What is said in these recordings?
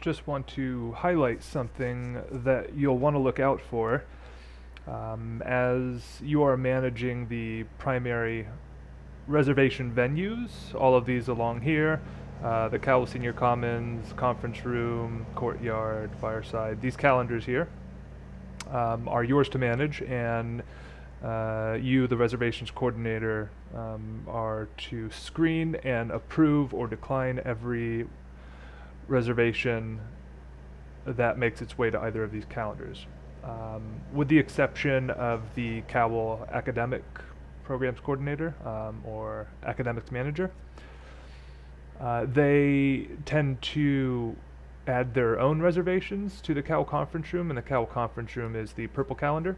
just want to highlight something that you'll want to look out for as you are managing the primary reservation venues, all of these along here, the Cowell Senior Commons, conference room, courtyard, fireside. These calendars here are yours to manage, and you, the reservations coordinator, are to screen and approve or decline every reservation that makes its way to either of these calendars. With the exception of the Cowell Academic Programs Coordinator or Academics Manager. They tend to add their own reservations to the Cowell Conference Room, and the Cowell Conference Room is the purple calendar.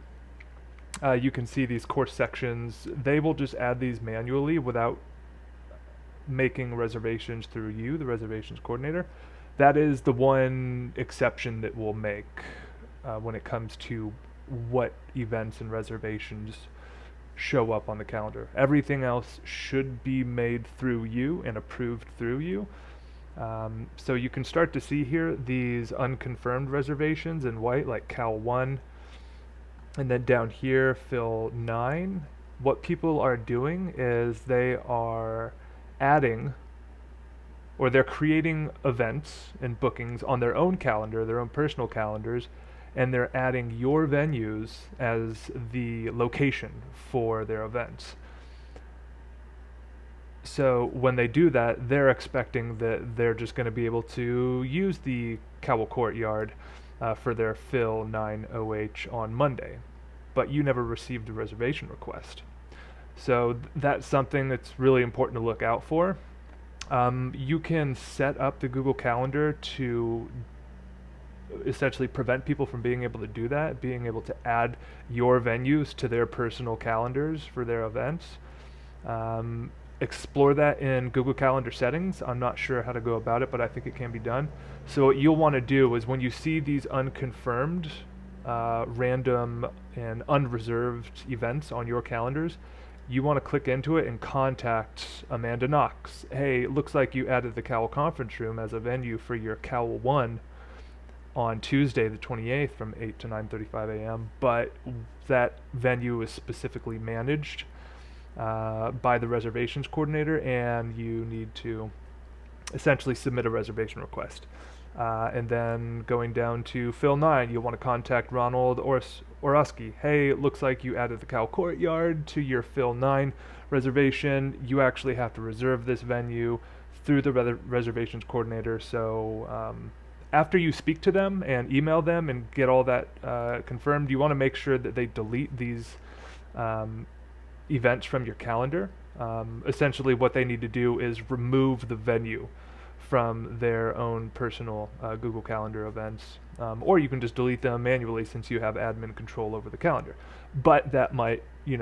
You can see these course sections. They will just add these manually without making reservations through you, the reservations coordinator. That is the one exception that we'll make when it comes to what events and reservations show up on the calendar. Everything else should be made through you and approved through you. So you can start to see here these unconfirmed reservations in white, like Cal 1, and then down here, Phil 9. What people are doing is they are adding, or they're creating events and bookings on their own calendar, their own personal calendars, and they're adding your venues as the location for their events. So when they do that, they're expecting that they're just going to be able to use the Cowell Courtyard for their Phil 9 OH on Monday, but you never received a reservation request. So that's something that's really important to look out for. You can set up the Google Calendar to essentially prevent people from being able to do that, being able to add your venues to their personal calendars for their events. Explore that in Google Calendar settings. I'm not sure how to go about it, but I think it can be done. So what you'll want to do is when you see these unconfirmed, random, and unreserved events on your calendars, you want to click into it and contact Amanda Knox. Hey, it looks like you added the Cowell Conference Room as a venue for your Cowell 1 on Tuesday the 28th from 8 to 9:35 a.m., but that venue is specifically managed by the reservations coordinator, and you need to essentially submit a reservation request. And then going down to Phil 9, you'll want to contact Ronald Orosky. Hey, it looks like you added the Cowell Courtyard to your Phil 9 reservation. You actually have to reserve this venue through the reservations coordinator. So after you speak to them and email them and get all that confirmed, you want to make sure that they delete these events from your calendar. Essentially what they need to do is remove the venue from their own personal Google Calendar events, or you can just delete them manually since you have admin control over the calendar. But that might, be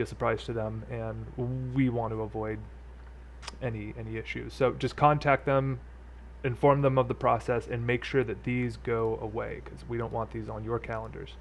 a surprise to them, and we want to avoid any issues. So just contact them, inform them of the process, and make sure that these go away, because we don't want these on your calendars.